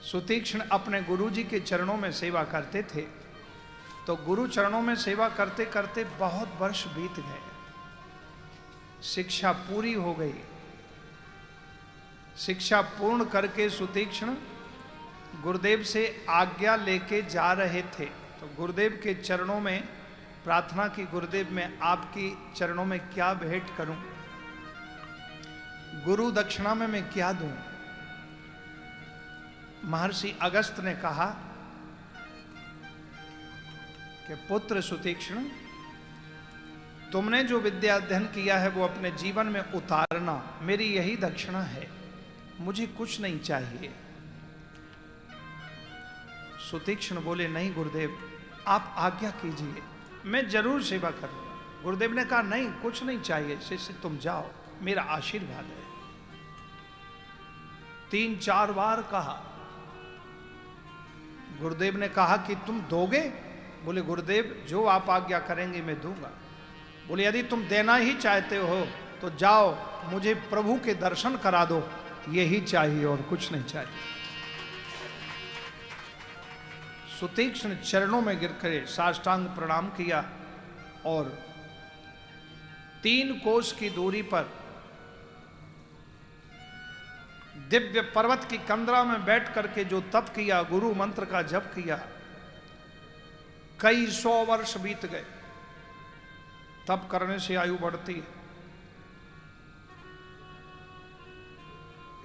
सुतीक्ष्ण अपने गुरु जी के चरणों में सेवा करते थे। तो गुरु चरणों में सेवा करते करते बहुत वर्ष बीत गए, शिक्षा पूरी हो गई। शिक्षा पूर्ण करके सुतीक्ष्ण गुरुदेव से आज्ञा लेके जा रहे थे। तो गुरुदेव के चरणों में प्रार्थना की, गुरुदेव मैं आपकी चरणों में क्या भेंट करूं, गुरु दक्षिणा में मैं क्या दूं। महर्षि अगस्त ने कहा कि पुत्र सुतीक्ष्ण, तुमने जो विद्या अध्ययन किया है वो अपने जीवन में उतारना, मेरी यही दक्षिणा है, मुझे कुछ नहीं चाहिए। सुतीक्ष्ण बोले नहीं गुरुदेव, आप आज्ञा कीजिए, मैं जरूर सेवा करूंगा। गुरुदेव ने कहा नहीं, कुछ नहीं चाहिए शिष्य, तुम जाओ, मेरा आशीर्वाद है। 3-4 बार कहा। गुरुदेव ने कहा कि तुम दोगे? बोले गुरुदेव जो आप आज्ञा करेंगे मैं दूंगा। बोले यदि तुम देना ही चाहते हो तो जाओ, मुझे प्रभु के दर्शन करा दो, यही चाहिए और कुछ नहीं चाहिए। सुतीक्ष्ण चरणों में गिरकर साष्टांग प्रणाम किया और 3 कोस की दूरी पर दिव्य पर्वत की कंदरा में बैठ करके जो तप किया, गुरु मंत्र का जप किया, कई 100 वर्ष बीत गए। तप करने से आयु बढ़ती है।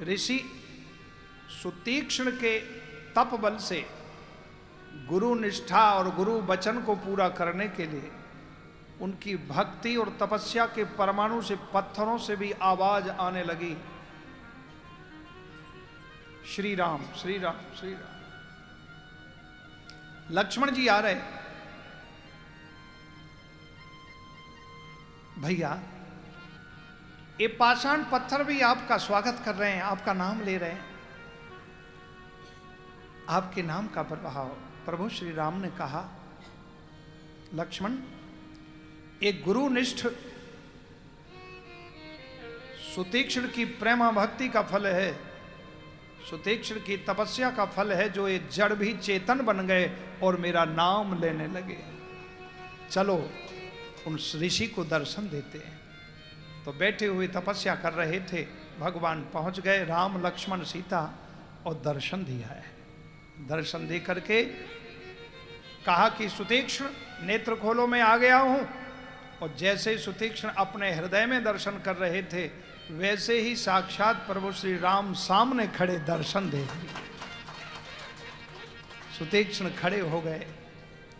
ऋषि सुतीक्ष्ण के तप बल से गुरु निष्ठा और गुरु वचन को पूरा करने के लिए उनकी भक्ति और तपस्या के परमाणु से, पत्थरों से भी आवाज आने लगी, श्री राम श्री राम श्री राम। लक्ष्मण जी आ रहे, भैया ये पाषाण पत्थर भी आपका स्वागत कर रहे हैं, आपका नाम ले रहे हैं, आपके नाम का प्रभाव। प्रभु श्री राम ने कहा लक्ष्मण, एक गुरुनिष्ठ सुतीक्ष्ण की प्रेमा भक्ति का फल है, सुतीक्ष्ण की तपस्या का फल है, जो ये जड़ भी चेतन बन गए और मेरा नाम लेने लगे। चलो उन ऋषि को दर्शन देते हैं। तो बैठे हुए तपस्या कर रहे थे, भगवान पहुंच गए, राम लक्ष्मण सीता, और दर्शन दिया है। दर्शन दे करके कहा कि सुतीक्ष्ण नेत्र खोलो, मैं आ गया हूं। और जैसे सुतीक्ष्ण अपने हृदय में दर्शन कर रहे थे, वैसे ही साक्षात प्रभु श्री राम सामने खड़े दर्शन दे दिए। सुतीक्ष्ण खड़े हो गए,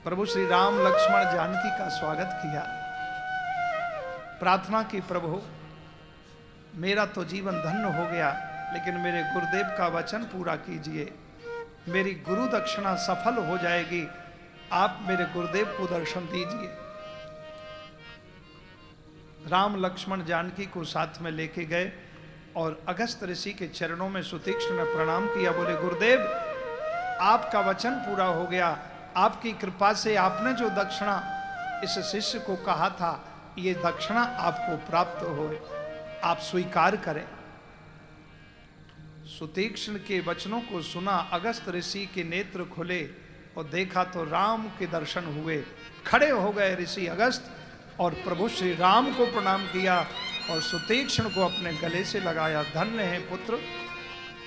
प्रभु श्री राम लक्ष्मण जानकी का स्वागत किया, प्रार्थना की प्रभु मेरा तो जीवन धन्य हो गया, लेकिन मेरे गुरुदेव का वचन पूरा कीजिए, मेरी गुरु दक्षिणा सफल हो जाएगी, आप मेरे गुरुदेव को दर्शन दीजिए। राम लक्ष्मण जानकी को साथ में लेके गए और अगस्त ऋषि के चरणों में सुतीक्ष्ण ने प्रणाम किया। बोले गुरुदेव आपका वचन पूरा हो गया, आपकी कृपा से आपने जो दक्षिणा इस शिष्य को कहा था, ये दक्षिणा आपको प्राप्त हो, आप स्वीकार करें। सुतीक्ष्ण के वचनों को सुना, अगस्त ऋषि के नेत्र खुले और देखा तो राम के दर्शन हुए। खड़े हो गए ऋषि अगस्त और प्रभु श्री राम को प्रणाम किया और सुतीक्ष्ण को अपने गले से लगाया। धन्य है पुत्र,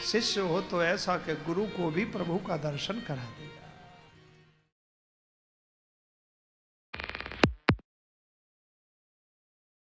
शिष्य हो तो ऐसा कि गुरु को भी प्रभु का दर्शन करा देगा।